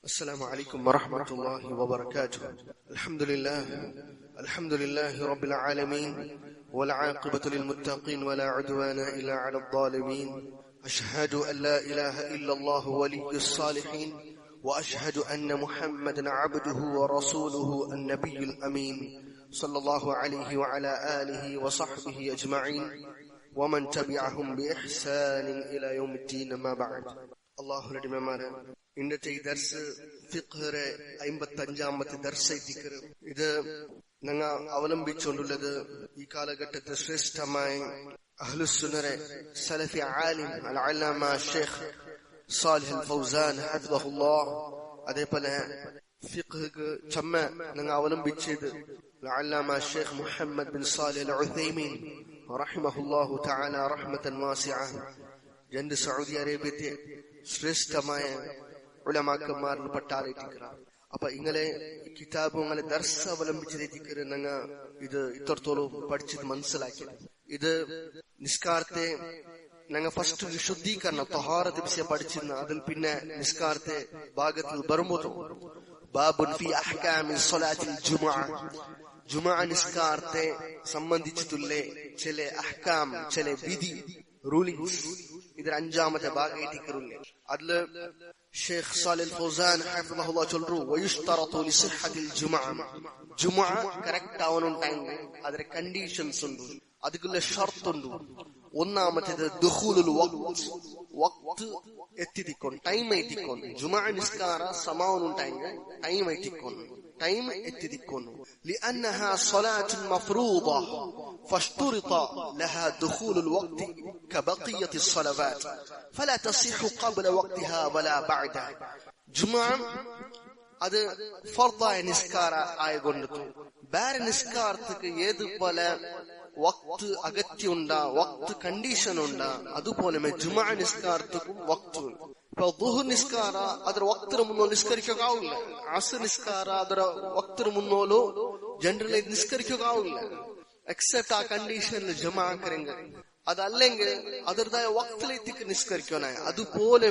السلام عليكم ورحمة الله وبركاته. الحمد لله رب العالمين، والعاقبة للمتقين ولا عدوان إلا على الظالمين. أشهد أن لا إله إلا الله ولي الصالحين، وأشهد أن محمدا عبده ورسوله النبي الأمين صلى الله عليه وعلى آله وصحبه أجمعين ومن تبعهم بإحسان إلى يوم الدين. ما بعد. الله رحمه. ഇന്നത്തെ ഈ ദർസ് ഫിഖ്ഹിലെ 55ാമത്തെ ദർസായിരിക്കും. ഇത് ഞങ്ങൾ അവലംബിച്ചുകൊണ്ടുള്ളത് ഈ കാലഘട്ടത്തെ ശ്രേഷ്ഠമായ അഹ്ലുസുന്നയുടെ സലഫി ആലിം അൽ-അല്ലാമ ഷെയ്ഖ് സാലിഹ് അൽ ഫൗസാൻ ഹഫിദഹുല്ലാഹ്, അതേപോലെ ഫിഖ്ഹ് ചമ്മ ഞങ്ങൾ അവലംബിച്ചത് അൽ-അല്ലാമ ഷെയ്ഖ് മുഹമ്മദ് ബിൻ സാലിഹ് അൽ ഉസൈമീൻ റഹിമഹുല്ലാഹു തആല റഹ്മതൻ വാസിഅ. രണ്ട് സൗദി അറേബ്യത്തെ ശ്രേഷ്ഠമായ ഉലമാക്കന്മാരിൽ പെട്ടാറായിരിക്കണം. അപ്പൊ ഇങ്ങനെ കിതാബ് ഇങ്ങനെ ദർസ് അവലംബിച്ചിരിക്കുന്ന ഞങ്ങൾ ഇത് ഇത്രത്തോളം പഠിച്ചത് മനസ്സിലാക്കിയത്. ഇത് നിസ്കാരത്തെ ഞങ്ങൾ ഫസ്റ്റ് വിശുദ്ധീകരണം തഹാറത്ത് വിഷയം പഠിച്ചിരുന്ന, അതിൽ പിന്നെ നിസ്കാരത്തെ ഭാഗത്തിൽ വരുമ്പോൾ ബാബുൻ ഫി അഹ്കാമി സ്വലാത്തിൽ ജുമുഅ, ജുമുഅ നിസ്കാരത്തെ സംബന്ധിച്ചിട്ടുള്ള ചില അഹ്കാം, ചില വിധി റൂളിംഗ്സ്, ഇതിൽ 5ാമത്തെ ഭാഗമായിട്ടില്ലേ. അതില് ഷെയ്ഖ് സാലിഹ് അൽ ഫൗസാൻ ഹഫിദഹുല്ലാഹ് ചൊല്ലു, വയുഷ്തറതു ലിസിഹ്ഹത്തിൽ ജുമുഅ, ജുമുഅ കറക്റ്റ് ആവണമെങ്കിൽ അതിന്റെ കണ്ടീഷൻസ് ഉണ്ട്, അതിലുള്ള ഷർത്ത് ഉണ്ട്. ഒന്നാമത്തേത് ദുഖൂലുൽ വഖ്ത്, വഖ്ത് എത്തിക്കൊന്നു, ടൈം എത്തിക്കൊന്നു. ജുമുഅ നിസ്കാര സമാവനുണ്ടെങ്കിൽ ടൈം എത്തിക്കൊന്നു, ടൈം എത്തിക്കൊന്നു. لأنها صلاة مفروضة فاشترط لها دخول الوقت كبقية الصلوات فلا تصح قبل وقتها ولا بعدها. جمعة അത് ഫർദായ നിസ്കാര ആയതുകൊണ്ട് വേറെ നിസ്കാരത്തിക്ക് ഏതുപോലെ വക്ത് അഗത്യമുണ്ടാ, വക്ത് കണ്ടീഷൻ ഉണ്ടാ, അതുപോലെ ജുമുഅ നിസ്കാരത്തിക്കും വക്ത്. ഇപ്പൊ ദുഹർ നിസ്കാര ಅದರ ವಕ್ತಿನ ಮುನ್ನೋ ನಿಸ್ಕರಿಕಾಗಿಲ್ಲ, ಅಸ್ರ್ ನಿಸ್ಕಾರ ಅದರ ವಕ್ತಿನ ಮುನ್ನೋಲು ಜನರಲ್ ನಿಸ್ಕರಿಕಾಗಿಲ್ಲ, ಎಕ್ಸೆಪ್ಟ್ ಆ ಕಂಡೀಷನ್ ಜಮಾ ಕರೆಂಗ. അതല്ലെങ്കിൽ അതിർതായ വക്തിലേക്ക് നിസ്കരിക്കണേ. അതുപോലെ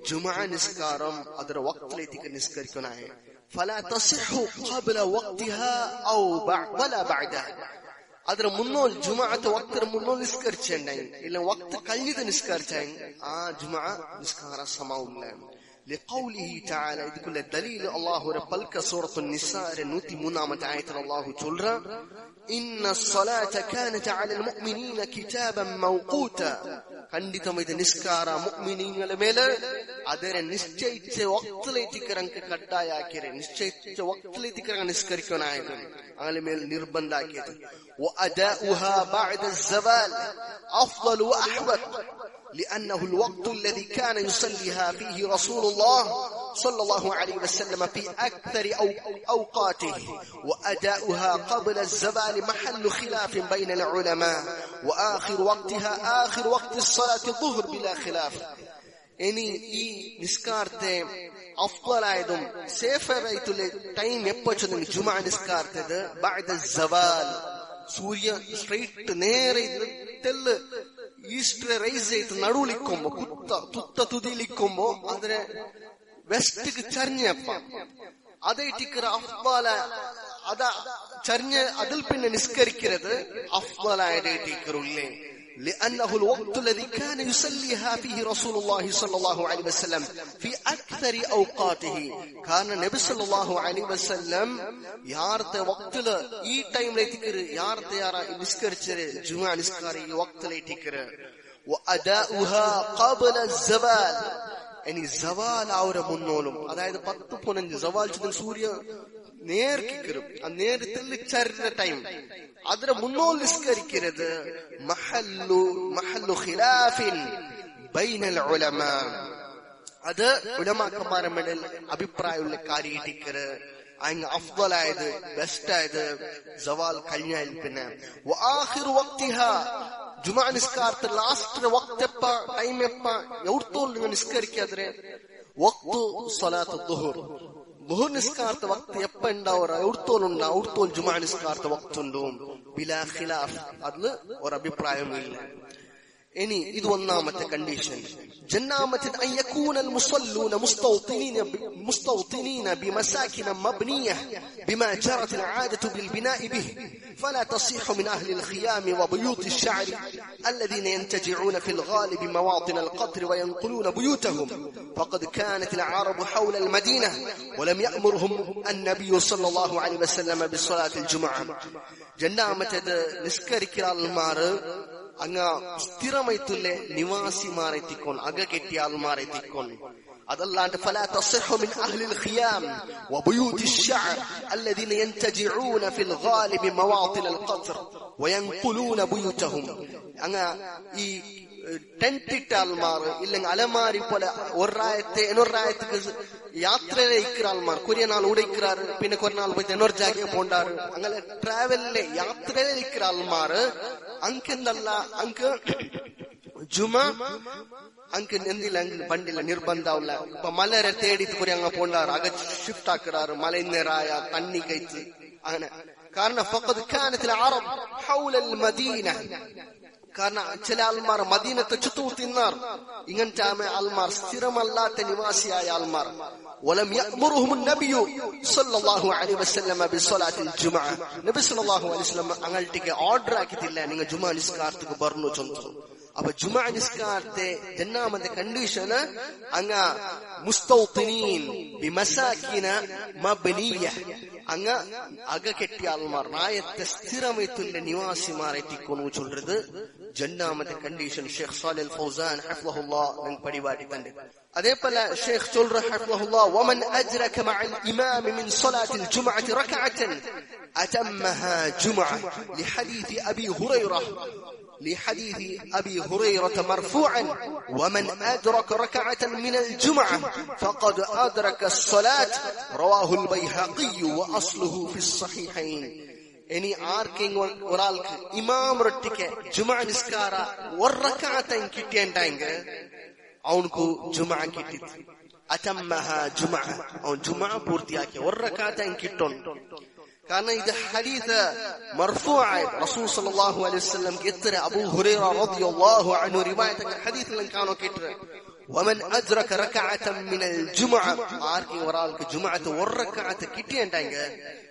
ജുമുഅ നിസ്കാരം അതിന്റെ വക്തിലേക്ക് നിസ്കരിക്കണേ. ഫലാ തസിഹു ഖബ്ല വഖ്തിഹാ ഔ വലാ ബഅദഹ. അതിന് മുന്നോ ജുമുഅത്തെ വക്തിന് മുന്നോ നിസ്കരിച്ചെങ്കിൽ ഇല്ല വക്ത് കഴിഞ്ഞിട്ട് നിസ്കരിച്ചെങ്കിൽ ആ ജുമുഅ നിസ്കാര സമാവില്ല. لقوله تعالى يقول الدليل الله ربك سورة النساء 103 آية الله تلرى إن الصلاة كانت على المؤمنين كتابا موقوتا. ಖಂಡಿತಮ ಇದು ನಿಸ್ಕಾರ ಮುഅ್ಮಿನೀಗಳ ಮೇಲೆ ಅದರ ನಿಶ್ಚಯಿತ ವಕ್ತಲೇತಿಕರಂಕ ಕಡ್ಡಾಯ ಹಾಕಿರೆ, ನಿಶ್ಚಯಿತ ವಕ್ತಲೇತಿಕರಂಕ ನಿಸ್ಕರಿಕೋಣ ಆಯ್ತು, ಆಗಳ ಮೇಲೆ ನಿರ್ಬಂಧ ಹಾಕಿದೆ. وأداؤها بعد الزوال أفضل وأحوط لأنه الوقت الذي كان يصليها فيه رسول الله صلى الله عليه وسلم في أكثر أوقاته، وأداؤها قبل الزوال محل خلاف بين العلماء، وآخر وقتها آخر وقت الصلاة الظهر بلا خلاف. ഇനി ഈ നിസ്കാരത്തെ അഫ്ളലായതും സേഫറായിട്ടുള്ള ടൈം എപ്പോ ചെന്നെങ്കിൽ ജുമുഅ നിസ്കാരത്തേത് ബഅദ സവാൽ, സൂര്യ സ്ട്രൈറ്റ് നേരെ തെല്ല് ഈസ്റ്റ് റൈസ് ചെയ്ത് നടുവിലിക്കുമ്പോ തുത്ത തുതിയിലിക്കുമ്പോ അതിനെ വെസ്റ്റിക്ക് ചരിഞ്ഞപ്പ അതേറ്റിക്കറ അഫ്ളല അതാ ചരിഞ്ഞ് അതിൽ പിന്നെ നിസ്കരിക്കുന്നത് അഫ്ളലായിട്ടിക്കറില്ലേ. لأنه الوقت الذي كان يصليها فيه رسول الله صلى الله عليه وسلم في أكثر أوقاته. كان النبي صلى الله عليه وسلم يارت وقت له إي تايم ليتكر يارت يارا نسكرچر جمعة نسكاري وقت ليتكر. وأداؤها قبل الزوال, يعني زوال ആവര മുന്നോലും, അതായത് 10-15 സവാൽ ചെയ്ത സൂര്യ നേർക്കിക്കരും, ആ നേരത്തിൽ ചരിഞ്ഞ ടൈം അതിന് മുന്നോൽ നിസ്കരിക്കരുത്. മഹല്ലു ഖിലാഫിൻ ബൈനൽ ഉലമാ, അത് ഉലമാക്കന്മാരുടെ അഭിപ്രായമുള്ള കാര്യമായിട്ടിക്കര്. അതിന് അഫ്ളലായത് ബെസ്റ്റായത് സവാൽ കഴിഞ്ഞാൽ പിന്നെ വആഖിറു വഖ്തിഹാ, ജുമുഅ നിസ്കാരത്തെ ലാസ്റ്റ് വഖ്ത് എപ്പ ടൈം എപ്പ എവിടത്തോൾ നിങ്ങൾ നിസ്കരിക്കാದ್ರೆ വഖ്തു സ്വലാത്ത് ദുഹർ, ദുഹർ നിസ്കാരത്തെ വഖ്ത് എപ്പ ഉണ്ടാവറ എവിടത്തോളുണ്ട എവിടത്തോൾ ജുമുഅ നിസ്കാരത്തെ വഖ്തുണ്ടോ ബിലാ ഖിലാഫ്, അതില് ഒരു അഭിപ്രായമില്ല. ഇനി ഇത് ഒന്നാമത്തെ കണ്ടീഷൻ. جنامة أن يكون المصلون مستوطنين بمساكن مبنية بما جرت العادة بالبناء به، فلا تصيح من أهل الخيام وبيوت الشعر الذين ينتجعون في الغالب مواطن القطر وينقلون بيوتهم، فقد كانت العرب حول المدينة ولم يأمرهم النبي صلى الله عليه وسلم بصلاة الجمعة. جنامة نسكركر المار അങ്ങ സ്ഥിരമായിട്ടുള്ള നിവാസിമാരെത്തിക്കോൺ, അക കെട്ടിയ ആൾമാരെത്തിക്കോൺ. അതല്ലാണ്ട് فلا تصح من أهل الخيام وبيوت الشعر الذين ينتجعون في الغالب مواطن القطر وينقلون بيوتهم. അങ്ങ ഈ ടെന്റിട്ട ആൾമാർ ഇല്ലെങ്കിൽ അലമാരി പോലെ ഒരായത്തെ എന്നൊരായത്തേക്ക് യാത്രയിലെ ഇരിക്കുന്ന ആൾമാർ കുറെ നാൾ ഇവിടെ ഇരിക്കാറ്, പിന്നെ കുറെ നാൾ പോയിട്ട് എന്നൊരു ജാഗയെ പോണ്ടാറ്. അങ്ങനെ ട്രാവലിലെ യാത്രയിലെ ഇരിക്കുന്ന ആൾമാർ ಅಂಕೆಂದಲ್ಲ ಅಂಕ ಜುಮ ಅಂಕ ಎಂದಿಲ್ಲ ಬಂಡಿಲ್ಲ ನಿರ್ಬಂಧ ಅವಲ್ಲ. ಇಪ್ಪ ಮಲೆರೆ ತೇಡಿತು ಕುರಿ ಅಂಗ ಪೋಂಡಾರು ಆಗ ಶಿಫ್ಟ್ ಹಾಕಿರಾರು ಮಲೆರಾಯ ತಣ್ಣಿ ಕೈತಿ അങ്ങനെ. കാരണം فقد كانت العرب حول المدينة. കാരണം ചില ആൾമാർ മദീനത്തെ ചുറ്റു തിന്നാർ. ഇങ്ങനത്തെ ആൾമാർ സ്ഥിരമല്ലാത്ത നിവാസിയായ ആൾമാർ. ولم يأمرهم النبي صلى الله عليه وسلم بصلاة الجمعة. നബി സല്ലല്ലാഹു അലൈഹി വസല്ലം അങ്ങൾട്ടിക്ക് ഓർഡർ ആക്കിയിട്ടില്ല നിങ്ങൾ ജുമാ നിസ്കാരത്തിക്ക് പറഞ്ഞു ചൊന്നു. അപ്പൊ ജുമാ നിസ്കാരത്തെ ജന്നാമത്തെ കണ്ടീഷന് അങ്ങ മുസ്തൗത്തിനീൻ ബിമസാകിന മബ്നിയ, അങ്ങ അക കെട്ടിയ ആൾമാർ നായത്തെ സ്ഥിരമായിട്ടുള്ള നിവാസിമാർ എത്തിക്കൊന്നു ചൊല്ലുന്നത് ജന്നാമത്തെ കണ്ടീഷൻ. ഷെയ്ഖ് സാലിഹ് അൽ ഫൗസാൻ ഹഫ്ളഹുല്ലാഹ് നങ് പരിപാടി കണ്ട്. അതേപോലെ ഷെയ്ഖ് ചൊല്ലുற ഹഫ്ളഹുല്ലാഹ് വമൻ അജ്റക മഅൽ ഇമാം മിൻ സ്വലാത്തിൽ ജുമുഅത്തി റക്അതൻ അതമ്മഹാ ജുമുഅ لحديث أبي هريرة مرفوعا ومن أدرك ركعة من الجمعة فقد أدرك الصلاة رواه البيهقي وأصله في الصحيحين. ഇനി ആർക്കെങ്കിലും ഒരാൾക്ക് ഇമാം റൊട്ടിക്ക് ജുമാ നിസ്കാര ഒരക്കാത്തൻ കിട്ടിയെങ്കിൽ അവനക്ക് ജുമാ കിട്ടി. അതമ്മഹ ജുമാ, അവൻ ജുമാ പൂർത്തിയാക്കി ഒരക്കാത്തൻ കിട്ടും. കാരണം ഇത് ഹദീസ് മർഫൂആയ റസൂൽ സല്ലല്ലാഹു അലൈഹി വസല്ലം എത്ര അബൂ ഹുറൈറ റളിയല്ലാഹു അൻഹു റിവായത്ത് ഹദീസിൽ കാണോ കേട്ട വമൻ അദ്റക റകഅതൻ മിനൽ ജുമുഅ, ആർക്ക് ഒരാൾക്ക് ജുമുഅത്ത് ഒരു റകഅത്ത് കിട്ടിയെങ്കിൽ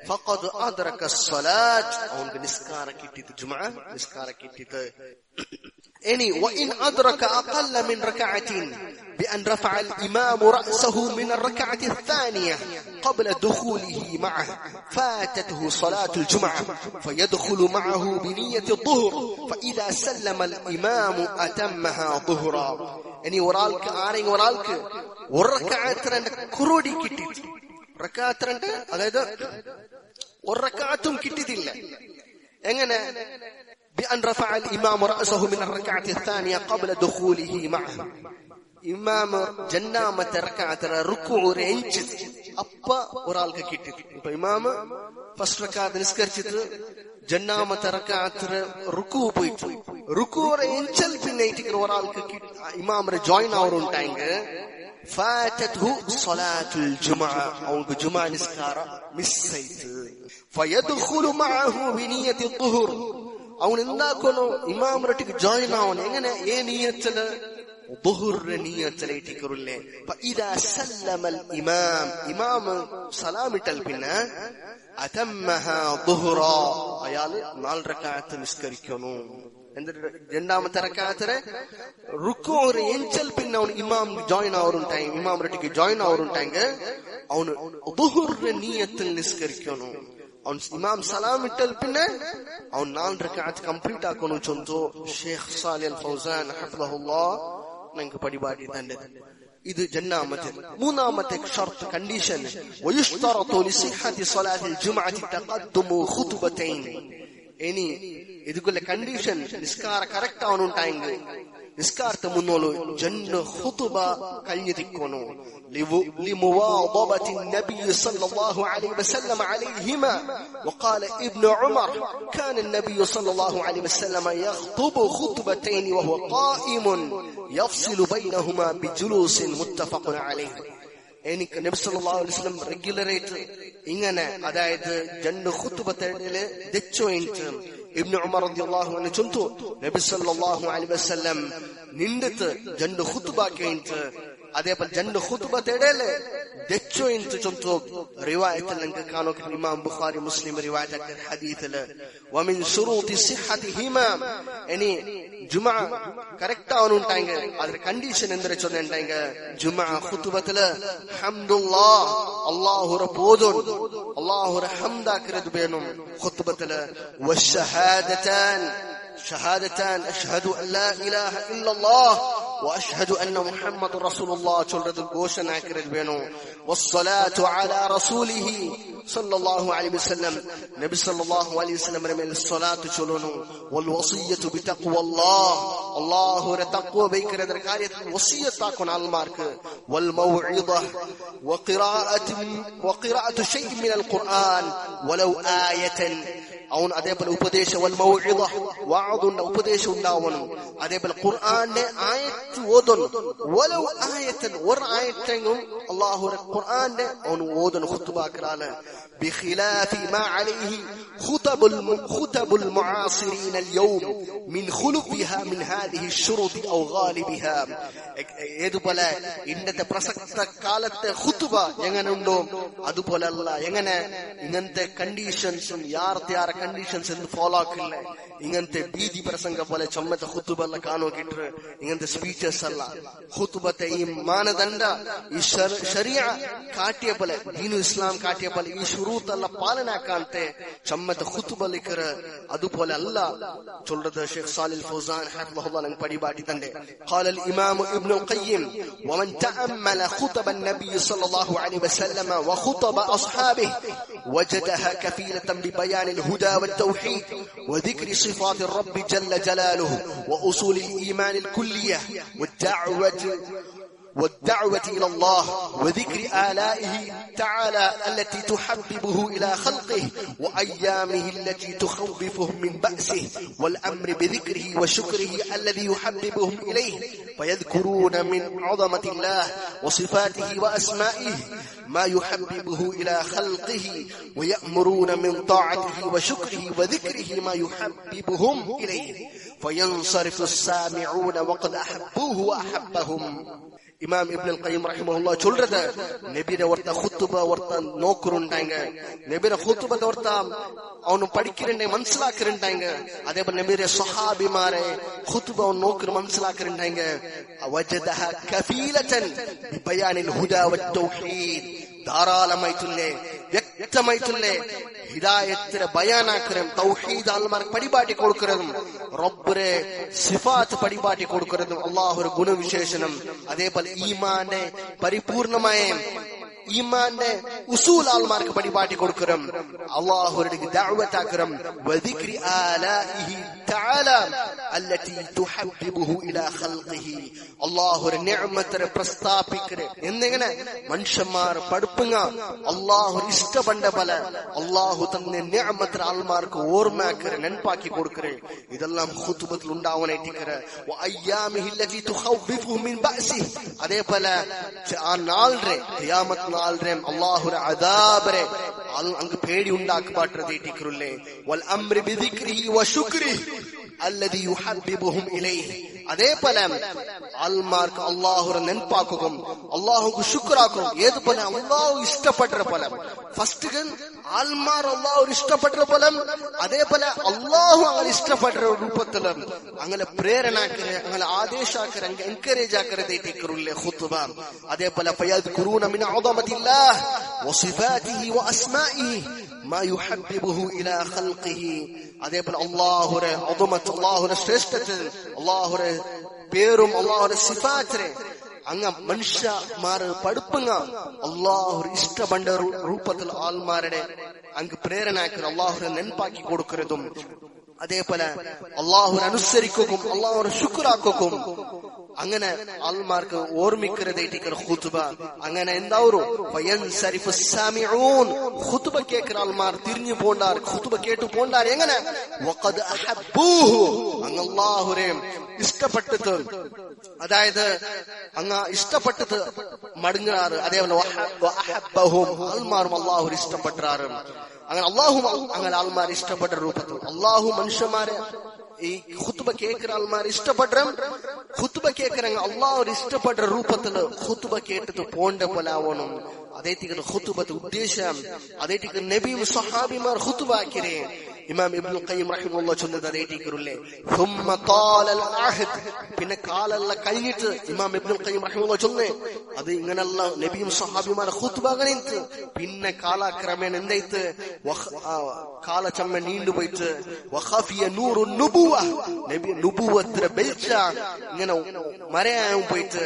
ഫഖദ് അദ്റക الصലാത്ത്, അവൻക്ക് നിസ്കാരം കിട്ടിയത്, ജുമുഅ നിസ്കാരം കിട്ടിയത്. ഇനി وإن أدرك أقل من ركعة بأن رفع الإمام رأسه من الركعة الثانية قبل دخوله معه فاتته صلاة الجمعة فيدخل معه بنية الظهر فإذا سلم الإمام أتمها ظهرا. ഇനി ഒരാൾക്ക് ആരെങ്കിലും ഒരാൾക്ക് ഒരു റക്അത്ത് കുറുടി കിട്ടി, റക്അത്ത് അതായത് ഒരു റക്അത്തും കിട്ടിയിട്ടില്ല. എങ്ങനെ? بأن رفع الإمام رأسه من الركعة الثانية قبل دخوله معه. ഇമാം ജന്നാമത്തെ റക്അത്ത് റുക്ഉ റെഞ്ച് അപ്പ ഒരാൾക്ക് കിട്ടി. ഇപ്പൊ ഇമാം ഫസ്റ്റ് റക്അത്ത് നിസ്കരിച്ചിട്ട് ജന്നാമത്തെ റക്അത്ത് റുക്ഉ പോയിട്ട് റുക്ഉ റെഞ്ചൽ പിന്നെ ഒരാൾക്ക് ഇമാമിനെ ജോയിൻ ആവുന്നുണ്ടെങ്കിൽ فاتته صلاة الجمعة أو جمعة نسكارة مسيت فيدخل معه بنية الظهر. അവൻ എന്താക്കണോ ഇമാം റൊട്ടിക്ക് ജോയിൻ ആവണം. എങ്ങനെ? ഏ നിയത്തില് ദുഹുറിന്റെ നിയത്തിലേറ്റിക്കറില്ലേ. ഇദാ സല്ലമൽ ഇമാം, ഇമാം സലാമിട്ടൽ പിന്നെ അതമ്മഹാ ദുഹ്റാ, അയാൾ 4 റക്അത്ത് നിസ്കരിക്കുന്നു. എന്നിട്ട് രണ്ടാമത്തെ റക്അത്തിലെ റുക്കൂ എഞ്ചൽ പിന്നെ അവൻ ഇമാം ജോയിൻ ആവുന്നുണ്ടെങ്കിൽ ഇമാം റൊട്ടിക്ക് ജോയിൻ ആവുന്നുണ്ടെങ്കിൽ അവന് ദുഹുറിന്റെ നിയത്തിൽ നിസ്കരിക്കുന്നു. അവൻ ഇമാം സലാം ഇട്ടൽ പിന്നെ അവൻ 4 റക്അത്ത് കംപ്ലീറ്റ് ആക്കുന്നു ചൊന്നു ഷെയ്ഖ് സാലിഹ് അൽ ഫൗസാൻ ഹഫ്ളഹുല്ലാഹ് ഞങ്ങൾക്ക് പരിപാടി തന്നെ. ഇത് ജന്നാമത്തെ. മൂന്നാമത്തെ ഷർത്ത് കണ്ടീഷൻ വയുഷ്തറതു ലിസിഹത്തി സ്വലാത്തിൽ ജുമുഅത്തി തഖദ്ദുമു ഖുതുബതൈൻ. ഇനി ഇതുകൊള്ള കണ്ടീഷൻ നിസ്കാര കറക്റ്റ് ആവുന്നുണ്ടെങ്കിൽ നിസ്കാരത്തെ മുന്നോളു ജന്ന ഖുതുബ കഴിഞ്ഞിരിക്കുന്നു. لمواظبة النبي صلى الله عليه وسلم عليهما. وقال ابن عمر كان النبي صلى الله عليه وسلم يخطب خطبتين وهو قائم يفصل بينهما بجلوس متفق عليه. എനിക്ക് നബി സല്ലല്ലാഹു അലൈഹി വസല്ലം റെഗുലറേറ്റ് ഇങ്ങനെ അതായത് രണ്ട് ഖുത്ബത്തില് ദെച്ചോയിന്റ് ഇബ്നു ഉമർ റളിയല്ലാഹു അൻഹു ചൊന്തു നബി സല്ലല്ലാഹു അലൈഹി വസല്ലം നിന്നിട്ട് രണ്ട് ഖുത്ബ കേಂತ അതേപോലെ രണ്ട് ഖുത്ബത്തില് ദെച്ചോയിന്റ് ചൊന്തു റിവായത്തിൽ നിങ്ങൾക്ക് കാണോ ഇമാം ബുഖാരി മുസ്ലിം റിവായത്ത് ഹദീസില് വമിൻ ശുറൂതി സിഹ്ഹതിഹിമാ ഇനി ജുമുഅ കറക്റ്റ് ആവണുണ്ടായെങ്കിൽ അതിന്റെ കണ്ടീഷൻ എന്തൊരു ചൊല്ലുണ്ടായെങ്കിൽ ജുമുഅ ഖുത്ബത്തില് ഹംദുല്ലാഹ് അല്ലാഹുറെ പോദുൻ അല്ലാഹുറെ ഹംദാക്കരത് വേണം ഖുത്ബത്തില് വശഹാദതാൻ ഷഹാദതാൻ അഷ്ഹദു അൻ ലാ ഇലാഹ ഇല്ലല്ലാഹ് واشهد ان محمد رسول الله ചൊല്ലത് ഘോഷണാക്കരത് വേണം വസ്സലാത്തു അലാ റസൂലിഹി സല്ലല്ലാഹു അലൈഹി വസല്ലം നബി സല്ലല്ലാഹു അലൈഹി വസല്ലം മേൽ സ്വലാത്ത് ചൊല്ലണം വൽ വസിയ്യതു ബിതഖ്വല്ലാഹ് അല്ലാഹുറെ തഖ്വ ബൈക്കരത കാര്യത്തിൽ വസിയത്താക്കണം ആൾമാർക്ക് വൽ മൗഇദ വഖിറാഅത്തു ശൈഇൻ മിനൽ ഖുർആൻ വലൗ ആയതൻ അവൻ അതേപോലെ ഉപദേശം വൽ മൗഇദ വഅദുന്റെ ഉപദേശം ഉണ്ടാവണം അതേപോലെ ഖുർആന്റെ ആയത്ത് ഓതണം വലൗ ആയതൻ ഒരു ആയത്തെങ്കിലും അല്ലാഹുവിന്റെ ഖുർആന്റെ അവൻ ഓതണം ഖുത്ബാക്കറാണ് ബിഖിലാഫി മാ അലൈഹി ഖുതബുൽ മുആസിരീന اليوم من خلقها من هذه الشروط او غالبها ഏതുപോലെ ഇന്നത്തെ പ്രസക്ത കാലത്തെ ഖുത്ബ എങ്ങനെയുണ്ടോ അതുപോലെ അല്ല എങ്ങനെ ഇങ്ങനത്തെ കണ്ടീഷൻസും യാർ കണ്ടീഷൻസ് എന്ന് ഫോളോ ആക്കില്ല ഇങ്ങനത്തെ ബീദി പ്രസംഗ പോലെ ചമ്മത്തെ ഖുത്ബ അല്ല കാണുകിട്ട് ഇങ്ങനത്തെ സ്പീച്ചസ് അല്ല ഖുത്ബത്തെ ഈ മാനദണ്ഡ ഈ ശരീഅ കാട്ടിയ പോലെ ദീനു ഇസ്ലാം കാട്ടിയ പോലെ ഈ ശുറൂത്ത് അല്ല പാലനാക്കാൻത്തെ ചമ്മത്തെ ഖുത്ബ ലിക്കറ അതുപോലെ അല്ല ചൊല്ലത് ഷെയ്ഖ് സാലിഹ് ഫൗസാൻ ഹഫിളഹുല്ലാഹ് നങ് പടിപാടി തന്റെ قال الامام ابن القيم ومن تأمل خطب النبي صلى الله عليه وسلم وخطب اصحابه وجدها كفيلة ببيان الهدى والتوحيد وذكر صفات الرب جل جلاله وأصول الإيمان الكلية والدعوة إلى الله وذكر آلائه تعالى التي تحببه إلى خلقه وأيامه التي تخوفهم من بأسه والأمر بذكره وشكره الذي يحببهم إليه فيذكرون من عظمة الله وصفاته وأسمائه ما يحببه إلى خلقه ويأمرون من طاعته وشكره وذكره ما يحببهم إليه فينصرف السامعون وقد أحبوه وأحبهم ഇമാം ഇബ്നുൽ ഖയ്യിം റഹിമഹുല്ലാഹ് ചൊല്ലത് നബിയുടെ വർത്ത ഖുത്ബ വർത്ത നോക്കുറുണ്ടാங்க നബിയുടെ ഖുത്ബ വർത്ത അവನು പഠിക്കരുണ്ടായി മനസ്സിലാക്കരുണ്ടാங்க അതേപോലെ നബിയുടെ സ്വഹാബിമാരെ ഖുത്ബ നോക്കുറ് മനസ്സിലാക്കരുണ്ടാங்க വജദഹ കഫീലതൻ ബിബയാനിൽ ഹുദാ വത്തൗഹീദ് ധാരാളമായിട്ടുള്ളേ വ്യക്തമായിട്ടുള്ളേ ഹിദായത്തിനെ ബയാനാക്കരും തൗഹീദ് ആൾമാർക്ക് പടിപാട്ടി കൊടുക്കരുതും റബ്ബിനെ സിഫാത്ത് പടിപാട്ടി കൊടുക്കരുതും അല്ലാഹുവിന്റെ ഗുണവിശേഷണം അതേപോലെ ഈമാനെ പരിപൂർണമായ ഈമാന്റെ ഉസൂൽ ആൾമാർക്ക് പടിപാട്ടി കൊടുക്കരും അല്ലാഹുവിന്റെ ദഅവത്താക്കരും വദിക്രി ആലാഇഹി തആല അല്ലതി തുഹബ്ബിബുഹു ഇലാ ഖൽഖിഹി അല്ലാഹുവിന്റെ നിഅമത്തിനെ പ്രസ്താപിക്കരെ എന്നിങ്ങനെ മനുഷ്യന്മാർ പഠിപ്പുക അല്ലാഹു ഇഷ്ടപ്പെട്ട പോലെ അല്ലാഹു തന്ന നിഅമത്തിനെ ആൾമാർക്ക് ഓർമ്മയാക്കരെ നെൻപാക്കി കൊടുക്കരെ ഇതെല്ലാം ഖുത്ബത്തിൽ ഉണ്ടാവണേറ്റിക്കരെ വഅയ്യാമിഹി അല്ലതി തുഖവ്വിഫുഹു മിൻ ബഅസിഹി അതേപോലെ ആ നാളിലെ ഖിയാമത്ത് നാളിലെ അല്ലാഹുവിന്റെ അദാബരെ അങ്ങ് പേടി ഉണ്ടാക്കപ്പെട്ടതേറ്റിക്കരുല്ലേ വൽ അംരി ബിദിക്രിഹി വശുക്രിഹി الذي يحببهم إليه അതേപോലെ ആൾമാർക്ക് അല്ലാഹുവിനെ നെൻപാക്കുകയും അല്ലാഹുവിന് ശുക്റാക്കുകയും ഏതുപോലെ അല്ലാഹു ഇഷ്ടപ്പെട്ട പോലെ ഫസ്റ്റ് ആൾമാർ അല്ലാഹു ഇഷ്ടപ്പെട്ട പോലെ അതേപോലെ അല്ലാഹു അങ്ങനെ ഇഷ്ടപ്പെട്ട രൂപത്തിൽ അങ്ങനെ പ്രേരണാക്കരെ അങ്ങനെ ആദേശാക്കരെ എൻകറേജ് ആക്കരതേറ്റിക്കരുല്ലേ ഖുത്ബ അതേപോലെ ഫയദ്കുറൂന മിൻ അദമത്തില്ലാഹ് വസിഫാതിഹി വഅസ്മാഇഹി മാ യുഹബ്ബിബുഹു ഇലാ ഖൽഖിഹി അതേപോലെ അല്ലാഹുവിന്റെ അദമത്ത് അല്ലാഹുവിന്റെ ശ്രേഷ്ഠത അല്ലാഹുവിന്റെ പേരും അല്ലാഹുവിന്റെ സിഫാത്തിനെ അങ്ങ മനുഷ്യമാർ പഠിപ്പുക അല്ലാഹു ഇഷ്ടപ്പെട്ട രൂപത്തിൽ ആൾമാരുടെ അങ്ങ് പ്രേരണാക്കർ അല്ലാഹുവിനെ നെൻപാക്കി കൊടുക്കരുതും അതേപോലെ അല്ലാഹുവിനെ അനുസരിക്കുകയും അല്ലാഹുവിനെ ശുക്റാക്കുകയും അങ്ങനെ ആൾമാർക്ക് ഓർമ്മിക്കുന്നതായിട്ട് ഖുതുബ. അങ്ങനെ എന്താവും ഖുതുബ കേൾക്കുന്ന ആൾമാർ തിരിഞ്ഞു പോണ്ടാർ, ഖുതുബ കേട്ടു പോണ്ടാർ. എങ്ങനെ വഖദ് അഹബ്ബൂഹു, അങ്ങ് അല്ലാഹുവെ ഇഷ്ടപ്പെട്ടിട്ട്, അതായത് അങ്ങ് ഇഷ്ടപ്പെട്ടിട്ട് മടങ്ങാറ്. അതേപോലെ ആൾമാരും അല്ലാഹുവിനെ ഇഷ്ടപ്പെട്ടാറ്. അങ്ങനെ അല്ലാഹു അങ്ങനെ ആൾമാർ ഇഷ്ടപ്പെട്ട രൂപത്തിൽ അല്ലാഹു മനുഷ്യന്മാരെ ഈ ഖുതുബ കേൾക്കുന്ന ആൾമാർ ഇഷ്ടപ്പെട്ട ഖുതുബ കേൾക്കുന്ന അള്ളാഹു ഇഷ്ടപ്പെട്ട രൂപത്തില് ഖുതുബ കേട്ടിട്ട് പോണ്ട പോലെ ആവണം. അതേറ്റിക്ക് ഖുതുബത്ത് ഉദ്ദേശം അതേറ്റിക്ക് നബിയും സഹാബിമാർ ഖുതുബ ആക്കിരേ. ഇമാം ഇബ്നുൽ ഖയ്യിം റഹിമഹുല്ലാഹ് ചൊല്ലുന്നത് അതേറ്റിക്കുല്ലേ ثم طال العهد, പിന്നെ കാലല്ല കഴിഞ്ഞിട്ട് ഇമാം ഇബ്നുൽ ഖയ്യിം റഹിമഹുല്ലാഹ് ചൊല്ലുന്നേ അത് ഇങ്ങനല്ല. നബിയും സഹാബിമാർ ഖുതുബ അങ്ങനെ പിന്നെ കാലക്രമേണ എന്തായിട്ട് കാല ചമ്മ നീണ്ടുപോയിട്ട് വഖഫിയ നൂറു നുബുവ, നബി നുബുവത്തിന്റെ വെളിച്ച ഇങ്ങനെ മറയാൻ പോയിട്ട്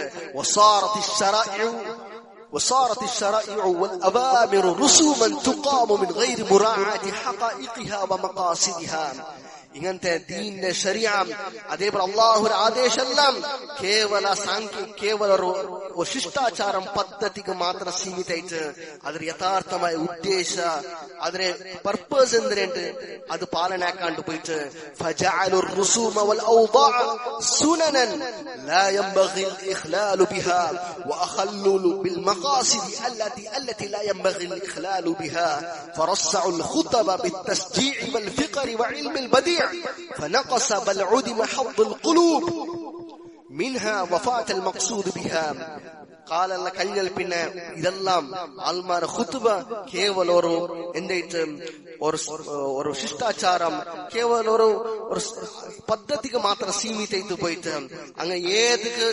وصارت الشرائع والأوامر رسوما تقام من غير مراعاة حقائقها ومقاصدها. ഇങ്ങനത്തെ ദീനിന്റെ ശരീഅ അതേപോലെ അല്ലാഹുവിന്റെ ആദേശമെല്ലാം കേവല ഒരു ശിഷ്ടാചാരം പദ്ധതിക്ക് മാത്രം സീമിതായിട്ട് അതിന് യഥാർത്ഥമായ ഉദ്ദേശ അതിനെ പർപ്പസ് എന്തിനുണ്ട് അത് പാലനാക്കാണ്ട് പോയിട്ട് ഫജഅലു الرسوم والأوضاع سننا لا ينبغي الإخلال بها وأخلوا بالمقاصد التي لا ينبغي الإخلال بها فرصعوا الخطب بالتشجيع والفقر وعلم البديع فنقص بل عدم حظ القلوب منها وفات المقصود بها. കാലല്ല കഴിഞ്ഞാൽ പിന്നെ ഇതെല്ലാം ആൾമാർ ഖുതുബ കേവല ഒരു എന്തായിട്ട് ഒരു ശിഷ്ടാചാരം കേവല ഒരു പദ്ധതിക്ക് മാത്രം സീമിതായിട്ട് പോയിട്ട് അങ്ങ് ഏതൊക്കെ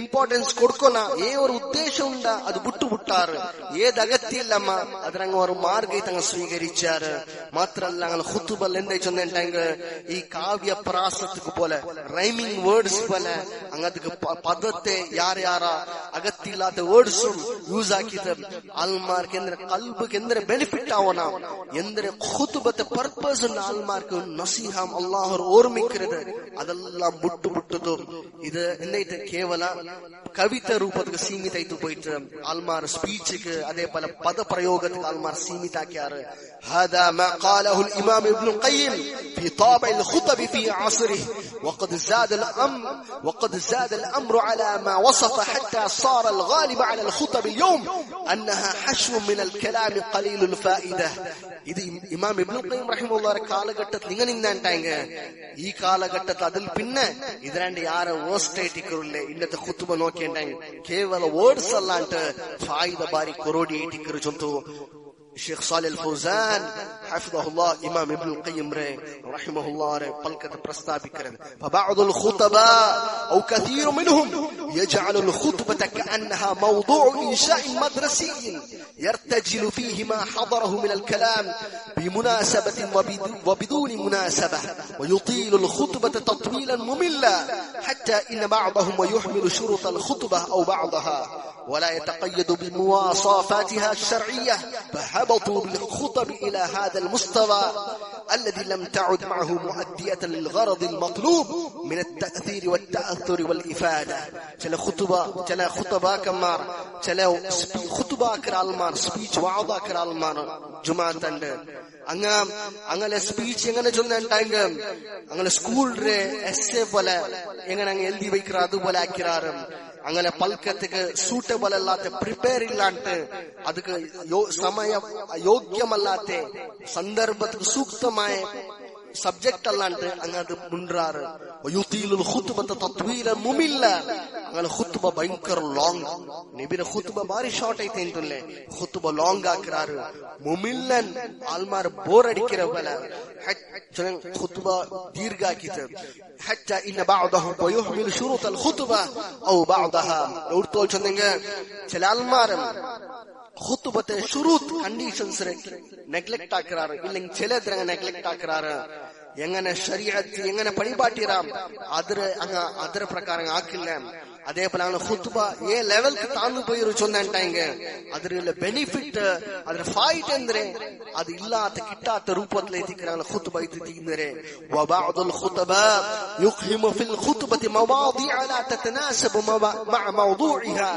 ഇമ്പോർട്ടൻസ് കൊടുക്കുന്ന ഒരു ഉദ്ദേശം ഉണ്ട് അത് വിട്ടുവിട്ടാറ്. ഏത് അഗത്യല്ലമ്മ അതിനങ്ങ് ഒരു മാർഗം അങ്ങ് സ്വീകരിച്ചാറ്. മാത്രല്ല അങ്ങനെ ഖുതുബൽ എന്താ ചൊന്നെങ്കിൽ ഈ കാവ്യ പ്രാസത്തുക്ക് പോലെ റൈമിംഗ് വേർഡ്സ് പോലെ അങ്ങനത്തെ പദത്തെ യാരാ അഗത്യമില്ലാത്ത വേർഡ്സും യൂസ് ആക്കിയിട്ട് ആൾമാർക്ക് എന്തിന് കൽബിക്ക് എന്തിന് ബെനിഫിറ്റ് ആവണം എന്തിന് ഖുതുബത്തെ പർപ്പസ് ഉണ്ട് ആൾമാർക്ക് നസീഹം അല്ലാഹു ഓർമ്മിക്കുന്നത് അതെല്ലാം വിട്ടുവിട്ടതും ഇത് എന്തായിട്ട് കേവല കവിത രൂപത്തിൽ സീമിതായിട്ട് പോയിട്ട് ആൾമാർ സ്പീച്ചിക്ക് അതേപോലെ പദപ്രയോഗത്തിൽ ആൾമാർ സീമിതാക്കിയാറ്. هذا ما قاله الإمام ابن القيم في طابع الخطب في عصره وقد زاد الأمر على ما وصف حتى صار الغالب على الخطب اليوم أنها حشو من الكلام قليل الفائدة. ഇത് ഇമാം ഇബ്നുൽ ഖയ്യിം റഹിമഹുല്ലാഹ് കാലഘട്ടത്തിൽ ഇങ്ങനെ ഇന്നാണ്ടാങ്ക ഈ കാലഘട്ടത്തിൽ അതിൽ പിന്നെ ഇതിരണ്ട് യാരെ വേസ്റ്റായിട്ടിക്കറില്ലേ ഇന്നത്തെ ഖുതുബ നോക്കേണ്ടാങ്ക കേവല വേർഡ്സ് അല്ലാണ്ട് ഫായിദ ബാരി കൊറോടി ആയിട്ടിക്കറി ചൊന്തു. الشيخ صالح الفوزان حفظه الله إمام ابن القيم رحمه الله قلقة برستابكرن فبعض الخطباء أو كثير منهم يجعل الخطبة كأنها موضوع إنشاء مدرسي يرتجل فيه ما حضره من الكلام بمناسبة وبدون مناسبة ويطيل الخطبة تطويلا مملا حتى إن بعضهم يحمل شروط الخطبة أو بعضها ولا يتقيد بمواصفاتها الشرعية فهبطوا بالخطب إلى هذا المستوى الذي لم تعد معه مؤدية للغرض المطلوب من التأثير والتأثر والإفادة. چلا خطبة كمار چلا خطبة كرالمار speech وعظة كرالمار جماعة تند അങ്ങനെ സ്പീച്ച് എങ്ങനെ ചൊല്ലുന്നുണ്ടാങ്ക അങ്ങനെ സ്കൂളിലെ എസ്സേ പോലെ എങ്ങനെ അങ്ങ് എഴുതി വയ്ക്കിற അതുപോലെ ആക്കിറാറ്. അങ്ങനെ പൽക്കത്തേക്ക് സൂട്ടബിൾ അല്ലാത്ത പ്രിപ്പയർ ഇല്ലാണ്ട് ಅದಕ್ಕೆ സമയ യോഗ്യമല്ലാത്ത സന്ദർഭത്തിന് സൂക്തമായ സബ്ജക്ട് അല്ലാണ്ട് അങ്ങത് മുൻറാറ്. അങ്ങനെ ഖുത്ബ ഭയങ്കര ಲಾಂಗ್ നബിയുടെ ഖുത്ബ ಭಾರಿ ಶಾರ್ಟ್ ಐತೆ ಅಂತಲೇ ഖുത്ബ ಲಾಂಗ್ ಆಕ್ರಾರು ಮುಮಿಲ್ಲನ್ ಆಲ್ಮಾರ್ ಬೋರ್ ಅಡಿಕಿರ ಬಲ ഖുത്ബ ದೀರ್ಘ ಆಕಿತು حتى ان بعضهم ويحمل شروط الخطبه او بعضها ഔർത്തോൾ ചൊന്നെങ്ക ചില ആൽമാർ ഖുത്ബത്തെ ഷുറൂത്ത് കണ്ടീഷൻസ് നെഗ്ലെക്ട് ആക്രാറ് ഇല്ലെങ്കിൽ ചിലതിരങ്ങ നെഗ്ലെക്ട് ആക്രാറ്. എങ്ങനെ ശരീഅത്ത് എങ്ങനെ പണിപാട്ടിറാം ಅದರ ಪ್ರಕಾರ ಹಾಕಿಲ್ಲ. അതേപോലെയാണ് ഖുത്ബ ലെവൽക്ക് താന്നു പോയി ചൊന്നായിട്ടാങ്ക അതിലുള്ള ಬೆನಿಫಿಟ್ ಅದರ ಫಾಯ್ದೆ ಅಂದ್ರೆ ಅದು ಇಲ್ಲಾತ ಕಿಟ್ಟಾತ ರೂಪದಲ್ಲಿ ಎತ್ತಿಕ್ರಾನ ಖುತ್ಬ ಇತ್ತಿಂದರೆ وبعض الخطباء يقهم في الخطبة مواضيع لا تتناسب مع موضوعها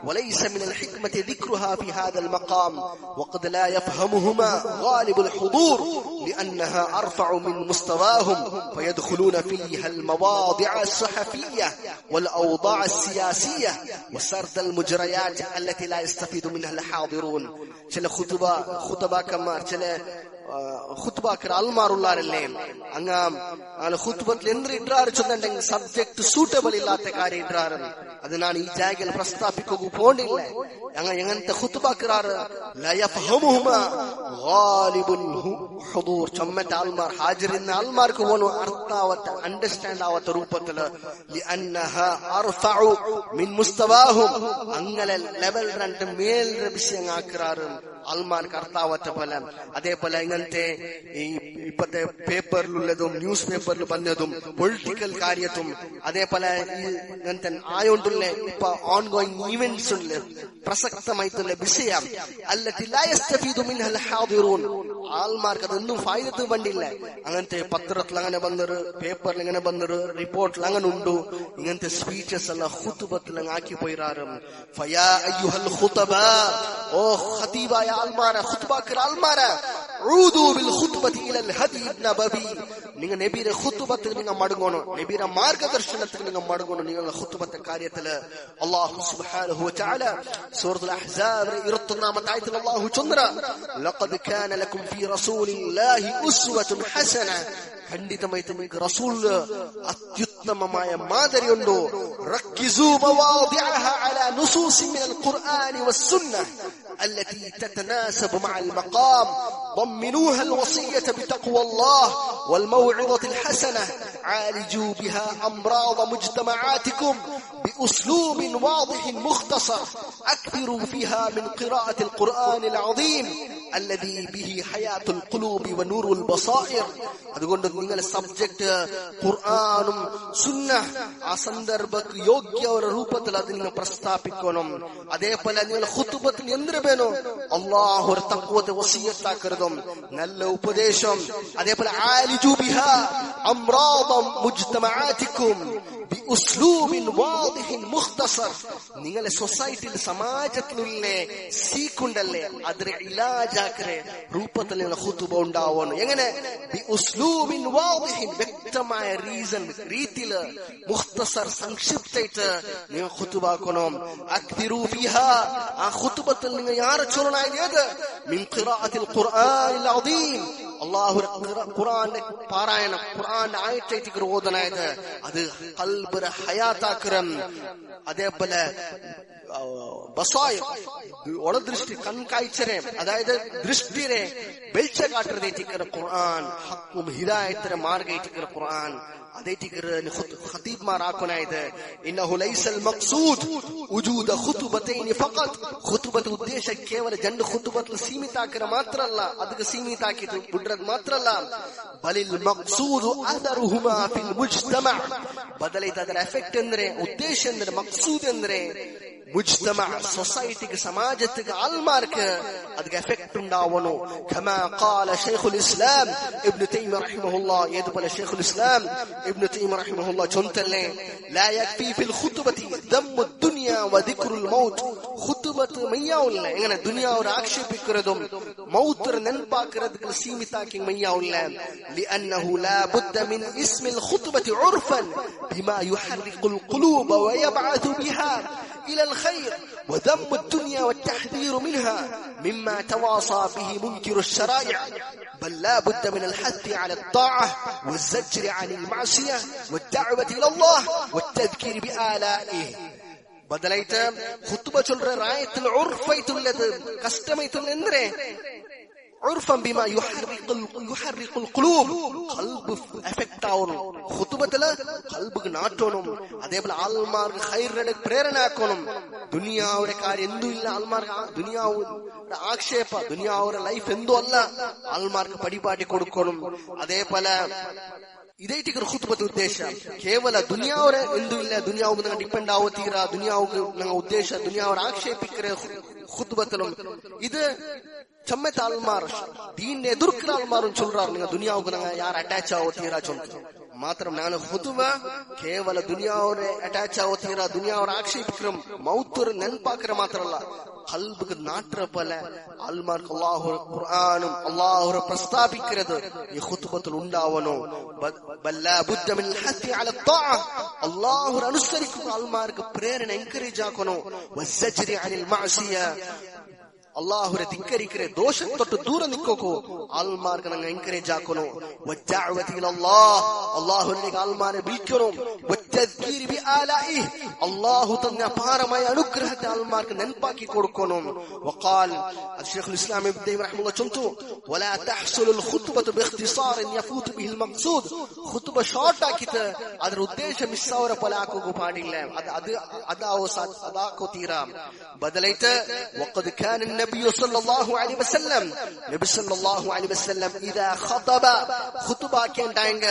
وليس من الحكمة ذكرها في هذا المقام وقد لا يفهمهما غالب الحضور لأنها أرفع من مستواهم فيدخلون فيها المواضع الصحفية والأوضاع السياسية وسرد المجريات التي لا يستفيد منها الحاضرون ചില ഖുതുബാക്കന്മാർ ചില ഖുത്ബാക്കർ അൽമാറുള്ളാരല്ലേ അങ്ങ ഖുത്ബത്തിൽ എന്ത് ഇട്ടാറ് ചൊന്നുണ്ടെങ്കിൽ സബ്ജക്ട് സൂട്ടബിൾ ഇല്ലാത്ത കാര്യം ഇട്ടാറ് അത് ഞാൻ ഈ ജാഗയിൽ പ്രസ്താപിക്കുക പോണ്ടില്ല എങ്ങനത്തെ ഖുത്ബാക്കറാറ് ചൊമ്മറ്റ ആൾമാർ ഹാജറിന്ന ആൾമാർക്ക് പോലും അർത്ഥാവത്ത അണ്ടർസ്റ്റാൻഡ് ആവാത്ത രൂപത്തില് അങ്ങനെ ലെവൽ രണ്ട് മേൽ വിഷയം ആക്കാറ് ആൾമാർക്ക് അർത്ഥാവത്ത പോലെ അതേപോലെ ഇങ്ങനത്തെ ഈ ഇപ്പത്തെ പേപ്പറിലുള്ളതും ന്യൂസ് പേപ്പറിൽ വന്നതും പൊളിറ്റിക്കൽ കാര്യത്തും അതേപോലെ ഇങ്ങനത്തെ ആയോണ്ടുള്ള ഇപ്പൊ ഓൺഗോയിങ് ഈവെന്റ്സ് ഉള്ള പ്രസക്തമായിട്ടുള്ള വിഷയം ആൾമാർക്ക് അതൊന്നും ഫായത്ത് വണ്ടില്ല അങ്ങനത്തെ പത്രത്തിൽ അങ്ങനെ വന്നൊരു പേപ്പറിൽ ഇങ്ങനെ വന്നൊരു റിപ്പോർട്ടിൽ അങ്ങനെ ഉണ്ടു ഇങ്ങനത്തെ സ്പീച്ചസ് എല്ലാം ഖുതുബത്തിൽ ആക്കി പോയിരാറ് ഫയാ അയ്യുഹൽ ഖുതബാ ഓ ഖതീബായ ആൾമാര ഖുത്ബാക്കർ ആൾമാര ഊദു ബിൽ ഖുത്ബതി ഇലൽ ഹദി നബവി നിങ്ങൾ നബിയുടെ ഖുത്ബത്തിൽ നിങ്ങൾ മടങ്ങണം നബിയുടെ മാർഗ്ഗദർശനത്തിൽ നിങ്ങൾ മടങ്ങണം നിങ്ങളുടെ ഖുത്ബത്തെ കാര്യത്തിൽ അല്ലാഹു സുബ്ഹാനഹു വ തആല സൂറത്തുൽ അഹ്സാബ് 21ാമത്തെ ആയത്തിൽ അല്ലാഹു ചൊന്നറ ലഖദ് കാന ലക്കും ഫീ റസൂലില്ലാഹി ഉസ്വത്തുൻ ഹസന ഖണ്ഡിതമായിട്ട് നിങ്ങൾക്ക് റസൂൽ അത്യുത്തമമായ മാതൃകയുണ്ടോ റക്കിസു മവാദിഅഹ അലാ നുസൂസി മിനൽ ഖുർആനി വസ്സുന്നഹ് التي تتناسب مع المقام ضمنوها الوصية بتقوى الله والموعظة الحسنة عالجوا بها أمراض مجتمعاتكم بأسلوب واضح مختصر أكثروا فيها من قراءة القرآن العظيم الذي به حياة القلوب ونور البصائر അതുകൊണ്ട് നിങ്ങളുടെ സബ്ജക്ട് ഖുർആനും സുന്നഹ് ആ സന്ദർഭക്ക് യോഗ്യ ഒരു രൂപത്തിൽ അത് നിങ്ങൾ പ്രസ്താപിക്കണം അതേപോലെ നിങ്ങൾ ഖുതുബത്തിൽ എന്ത് വേണോ അല്ലാഹു ഒരു തഖ്വത്തെ വസിയത്താക്കരുതും നല്ല ഉപദേശം അതേപോലെ ആലിജു ബിഹാ അംറാദ മുജ്തമആതികും ബിഉസ്ലൂബിൻ വാദിഹിൻ മുഖ്തസർ നിങ്ങളുടെ സൊസൈറ്റിയിൽ സമാജത്തിലുള്ള സീക്കുണ്ടല്ലേ അതിനെ ഇലാജാക്കരെ രൂപത്തിൽ നിങ്ങൾ ഖുതുബ ഉണ്ടാവണം എങ്ങനെ ബിഉസ്ലൂബിൻ വാദിഹിൻ വ്യക്തമായ രീതിയിൽ മുഖ്തസർ സംക്ഷിപ്തമായിട്ട് നിങ്ങൾ ഖുതുബ ആക്കണം അക്തിറു ഫിഹാ ആ ഖുതുബത്തിൽ നിങ്ങൾ യാർ ചൊല്ലണായത് മിൻ ഖിറാഅത്തിൽ ഖുർആനിൽ അദീം അല്ലാഹു ഖുർആന്റെ പാരായണം ഖുർആന്റെ ആയത്തേക്ക് ഓതനായത് അത് ഖൽബിനെ ഹയാത്താക്കരം അതേപോലെ ബസായിർ ഒളദൃഷ്ടി കൺകാഴ്ചരെ അതായത് ദൃഷ്ടിരെ വെളിച്ച കാട്ടുന്നതേറ്റിക്കര ഖുർആൻ ഹക്കും ഹിദായത്തിനെ മാർഗേറ്റിക്കര ഖുർആൻ അതേറ്റിക്കര ഖതീബ്മാർ ആക്കുനായത് ഇന്നഹു ലൈസൽ മഖ്സൂദ് വജൂദ ഖുതുബതൈൻ ഫഖത് ഖുതുബത്ത് ഉദ്ദേശ കേവല രണ്ട് ഖുതുബത്തിൽ സീമിതാക്കര മാത്രല്ല ಅದಕ್ಕೆ ಸೀಮಿತಾಕಿತು ಬಿಡ್ರದ್ ಮಾತ್ರಲ್ಲ ಬಲಿಲ್ ಮಕ್ಸೂದ್ ಅದರುಹುಮಾ ಫಿಲ್ ಮುಜ್ತಮಾ ಬದಲೈತ ಅದರ ಎಫೆಕ್ಟ್ ಅಂದ್ರೆ ಉದ್ದೇಶ ಅಂದ್ರೆ ಮಕ್ಸೂದ್ ಅಂದ್ರೆ മുജ്തമ സൊസൈറ്റിക്ക് സമാജത്തിക്ക് ആൾമാർക്ക് അതിന് എഫക്ട് ഉണ്ടാവണോ കമാ ഖാല ശൈഖുൽ ഇസ്ലാം ഇബ്നു തൈമിയ റഹിമഹുല്ലാഹ് ഏതുപോലെ ശൈഖുൽ ഇസ്ലാം ഇബ്നു തൈമിയ റഹിമഹുല്ലാഹ് ചൊന്തല്ലേ ലാ യക്ഫി ഫിൽ ഖുതുബതി ദമ്മു ദുനിയ വദിക്റുൽ മൗത്ത് ഖുതുബത്ത് മയ്യാവുല്ല എങ്ങനെ ദുനിയാവരെ ആക്ഷേപിക്കുന്നതും മൗത്ത് നെൻപാക്കുന്നതിന് സീമിതാക്കി മയ്യാവുല്ല ലിഅന്നഹു ലാ ബുദ്ദ മിൻ ഇസ്മിൽ ഖുതുബതി ഉർഫൻ ബിമാ യുഹർരിഖുൽ ഖുലൂബ വയബ്അതു ബിഹാ إلى الخير وذم الدنيا والتحذير منها مما تواصى به منكر الشرائع بل لا بد من الحث على الطاعة والزجر عن المعصية والدعوة إلى الله والتذكير بآلائه بدليت خطبة الرعاية العرفية الذي كستميت الإندرة عرفا بما يحرق القلوب قلب افكت ആവണം ഖുതുബത്തിൽ ഖൽബിക്ക് നാട്ടണം അതേപോലെ ആൾമാർക്ക് ഖൈറിനെ പ്രേരണ ആക്കണം ദുനിയാവുടെ കാര്യം എന്തുമില്ല ആൾമാർക്ക് ദുനിയാവുടെ ആക്ഷേപ ദുനിയാവുടെ ലൈഫ് എന്തോ അല്ല ആൾമാർക്ക് പരിപാടി കൊടുക്കണം അതേപോലെ ಇದೈಟಿಗೆ ಖುತ್ಬದ ಉದ್ದೇಶ ಕೇವಲ ದುನಿಯಾವರ ಎಂದು ಇಲ್ಲ, ದುನಿಯಾವು ನಂಗೆ ಡಿಪೆಂಡ್ ಆವೋ ತೀರಾ, ದುನಿಯಾವು ನಂಗೆ ಉದ್ದೇಶ ದುನಿಯಾವರ ಆಕ್ಷೇಪಿಕ್ಕರೆ ಖುತ್ಬತಲು ಇದು ಚಮ್ಮೆ ತಾಲ್ಮಾರ್ ದೀನ್ ಎದುರ್ಕಿರ ಅಲ್ಮಾರು ಚೊಲ್ರಾರು ನಿಂಗೆ ದುನಿಯಾವು ನಂಗೆ ಯಾರು ಅಟ್ಯಾಚ್ ಆವೋ ತೀರಾ ಚೊಲ್ತು ಮಾತ್ರ ನಾನು ಖುತ್ಬ ಕೇವಲ ದುನಿಯಾವರೇ ಅಟ್ಯಾಚ್ ಆವೋ ತೀರಾ, ದುನಿಯಾವರ ಆಕ್ಷೇಪಿಕ್ರಮ್ ಮೌತುರ ನೆನ್ಪಾಕ್ರೆ ಮಾತ್ರ ಅಲ್ಲ, ಕಲ್ಬ್ ನಾಟ್ರ ಪಲ ಅಲ್ಮಾರ್ಕ್ ಅಲ್ಲಾಹು ഖുർആനും അല്ലാഹു പ്രസ്താവിക്കുന്നത് ഈ ഖുത്ബത്തിൽ ഉണ്ടാവണോ. ബല്ലാ ബുദ്ദ മിൻ ഹത്തി അല ത്വാഅ, അല്ലാഹു അനുസരിക്കുക അൽമാർക്ക് പ്രേരണ എൻകറേജ് ആക്കണോ. വസ്സജ്രി അനിൽ മഅസിയ, അല്ലാഹുരെ ധിക്കരിക്കരെ ദോഷം തൊട്ട് ദൂരെ നിൽക്കോക്കോ ആൽമാർക്ക് ഞങ്ങൾ എൻകറേജ് ആക്കണോ. വദ്ദഅവതി ഇലല്ലാഹ്, അല്ലാഹുവിലേക്ക് ആൽമാരെ വിളിക്കണം. വത്തദ്കീരി ബിആലാഇഹി, അല്ലാഹു തന്ന അപാരമായ അനുഗ്രഹത്തെ ആൽമാർക്ക് നെൻപാക്കി കൊടുക്കണം. വഖാൽ ശൈഖുൽ ഇസ്ലാം ഇബ്നു തൈമിയ്യ റഹിമഹുല്ലാഹ് ചൊല്ലുന്നു, വലാ തഹ്സുലുൽ ഖുത്ബതു ബിഇഖ്തിസാറിൻ യഫൂതു ബിഹിൽ മഖ്സൂദ്. ഖുത്ബ ഷോർട്ട് ആക്കിയിട്ട് ಅದರ ಉದ್ದೇಶ ಮಿಸ್ ಅವರ ಪಲ ಹಾಕೋಕು ಪಾಡಿಲ್ಲ, ಅದಾಕೋ ತೀರಾ ಬದಲೈತೆ. ವಖದ್ ಕಾನ النبي صلى الله عليه وسلم, نبي صلى الله عليه وسلم اذا خطب خطبه كان داينگ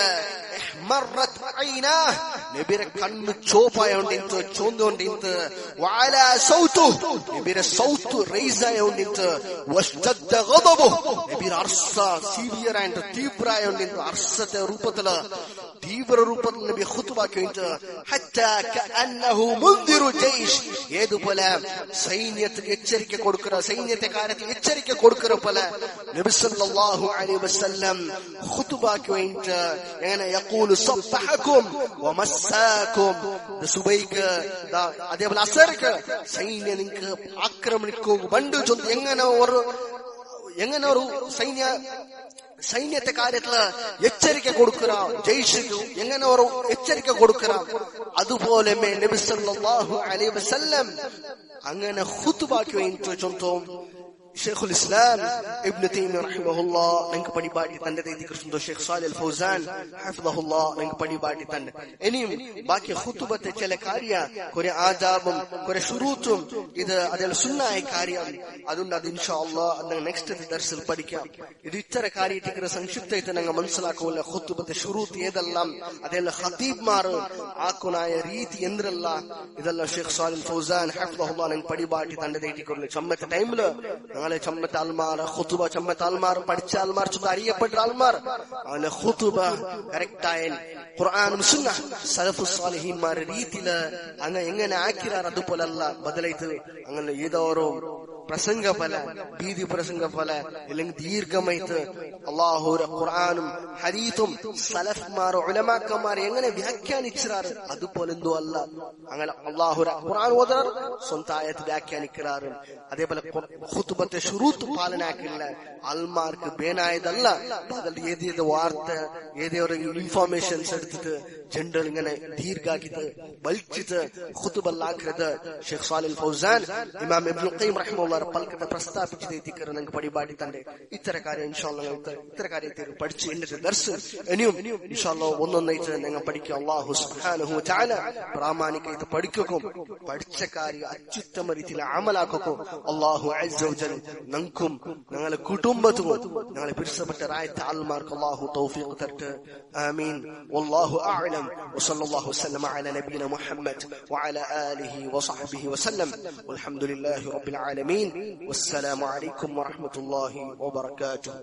احمرت عيناه, نبير ಕಣ್ಣು ಚೋಪಾಯೊಂಡಿಂತು ಚೋಂದೊಂಡಿಂತು. وعلى صوته, نبير صوت ರೈಸ್ ಆಯೊಂಡಿಂತು. واشتد غضبه, نبير ಅರ್ಸ ಸಿವಿಯರ್ ಆಂಡ್ ತೀವ್ರ ಆಯೊಂಡಿಂತು. ಅರ್ಸತೆ ರೂಪದಲ ತೀವ್ರ ರೂಪದಲ್ಲಿ ನಬಿ ಖುತ್ಬಾ ಕೇಂತ. حتى كانه منذر جيش, ಏದು ಪಲ ಸೈನ್ಯಕ್ಕೆ ಎಚ್ಚರಿಕೆ ಕೊಡುಕರ, ಸೈನ್ಯತೆ ಕಾರ್ಯಕ್ಕೆ ಎಚ್ಚರಿಕೆ ಕೊಡುಕರ ಪಲ ನಬಿ ಸಲ್ಲಲ್ಲಾಹು ಅಲೈಹಿ ವಸಲ್ಲಂ ಖುತ್ಬಾ ಕೇಂತ. ಏನ ಯقول صبحكم ومساكم, ಸುಬೈಕ ಅದೇ ಪಲ ಅಸರ್ಕ ಸೈನ್ಯ ನಿಂಕ ಆಕ್ರಮಣಕ್ಕೆ ಬಂಡು ಚೊಂದು എങ്ങനൊരു സൈന്യത്തെ കാര്യത്തില് എച്ചരിക്ക കൊടുക്കുക, ജയ്ഷിക്ക് എങ്ങനെ ഒരു എച്ചരിക്ക കൊടുക്കുക. അതുപോലെ നബി സല്ലല്ലാഹു അലൈഹി വസല്ലം അങ്ങനെ ഖുത്ബാക്ക് വേണ്ടി ചൊല്ലും. ಶೇಖುಲ್ ಇಸ್ಲಾಂ ಇಬ್ನು ತೈಮಿಯ್ಯ ರಹಿಮಹುಲ್ಲಾ ನಂಗೆ ಪಡಿಬಾಟಿ ತಂದೆ ದೈದಿಕರಿಸಿದ ಶೇಖ್ ಸಾಲಿಹ್ ಅಲ್ ಫೌಜಾನ್ ಹಫಿದಹುಲ್ಲಾ ನಂಗೆ ಪಡಿಬಾಟಿ ತಂದೆ ಎನಿಮ್ ಬಾಕಿ ಖುತುಬತೆ ಚೆಲೆ ಕಾರ್ಯ ಕೊರೆ ಆದಾಬಂ ಕೊರೆ ಶುರೂತುಂ ಇದು ಅದೆಲ್ಲ ಸುನ್ನಾಯ ಕಾರ್ಯ അതുകൊണ്ട് അത് ഇൻഷാ അല്ലാഹ് അത് നെക്സ്റ്റ് ദർസിൽ പഠിക്കാം. ഇത് ഇത്തര കാര്യത്തിക്ക് സംക്ഷിപ്തമായിട്ട് ഞങ്ങൾ മനസ്സിലാക്കുമല്ല. ഖുതുബത്തെ ശുറൂത്ത് ഏതെല്ലാം ಅದೆಲ್ಲ ഖതീബ്മാർ ആക്കുനായ രീതി എന്തെല്ല ಇದೆಲ್ಲ ಶೇಖ್ ಸಾಲಿಹ್ ಅಲ್ ಫೌಜಾನ್ ಹಫಿದಹುಲ್ಲಾ ನಂಗೆ പടിപാട്ടി തന്റെ ദൈതിക്കറില്ല. ചമ്മത്തെ ടൈമില് ഞങ്ങളെ ചമ്മത്തെ ആൽമാർ ഖുതുബ ചമ്മത്തെ ആൽമാർ പഠിച്ച ആൽമാർ ചുമ്മാ അറിയപ്പെട്ട ആൽമാർ അങ്ങനെ ഖുതുബ കറക്റ്റായ ഖുർആനും സുന്ന സലഫു സാലിഹീന്മാരുടെ രീതിയില് അങ്ങനെ എങ്ങനെ ആക്കിരാർ അതുപോലല്ല ബദലൈത്ത്. അങ്ങനെ ഏതോരോ പ്രസംഗ ഫല ബീദി പ്രസംഗ ഫല ഇല്ലെങ്കിൽ ദീർഘമായിട്ട് അള്ളാഹുര ഖുർആനും ഹദീസും സലഫ്മാർ ഉലമാക്കന്മാർ എങ്ങനെ വ്യാഖ്യാനിച്ചാറ് അതുപോലെന്തോ അല്ല. അങ്ങനെ അള്ളാഹുര ഖുർആൻ ഓതാർ സ്വന്തം ആയത്ത് വ്യാഖ്യാനിക്കാറ്. അതേപോലെ ഖുതുബത്തെ ശുറൂത്ത് പാലനാക്കില്ല. ആൽമാർക്ക് ബേനായതല്ല. അതിൽ ഏതേത് വാർത്ത ഏതേറെ ഇൻഫോർമേഷൻസ് എടുത്തിട്ട് ജനറൽ ഇങ്ങനെ ദീർഘാക്കിട്ട് വലിച്ചിട്ട് ഖുതുബല്ലാക്കിയത് ഷേഖ് സാലിഹ് അൽ ഫൗസാൻ ഇമാം ഇബ്നുൽ ഖയ്യിം റഹിമഹുല്ലാഹ് പൽക്കത്തെ പ്രസ്താവിച്ചത് എത്തിക്കറ് നിങ്ങൾക്ക് പടിപാടി തന്നെ. ഇത്തരം കാര്യം ഇൻഷാ അല്ലാഹ് ഇത്തരം കാര്യത്തിൽ പഠിച്ച് ഇന്നത്തെ ദർസ് ഇനിയും ഇൻഷാ അല്ലാഹ് ഒന്നൊന്നായിട്ട് നിങ്ങൾ പഠിക്കുക. അല്ലാഹു സുബ്ഹാനഹു വ തആല പ്രാമാണികമായിട്ട് പഠിക്കുകയും പഠിച്ച കാര്യം അത്യുത്തമ രീതിയിൽ അമലാക്കുകയും അല്ലാഹു അസ്സ വജൽ നമുക്കും ഞങ്ങളുടെ കുടുംബത്തിനും ഞങ്ങളെ പിരിച്ചപ്പെട്ട റായത്ത് ആൽമാർക്ക് അല്ലാഹു തൗഫീഖ് തരട്ടെ. ആമീൻ. വല്ലാഹു അഅലം. വസല്ലല്ലാഹു വസല്ലമ അലാ നബിയിന മുഹമ്മദ് വഅലാ ആലിഹി വസഹ്ബിഹി വസല്ലം. വൽഹംദുലില്ലാഹി റബ്ബിൽ ആലമീൻ. والسلام عليكم ورحمة الله وبركاته.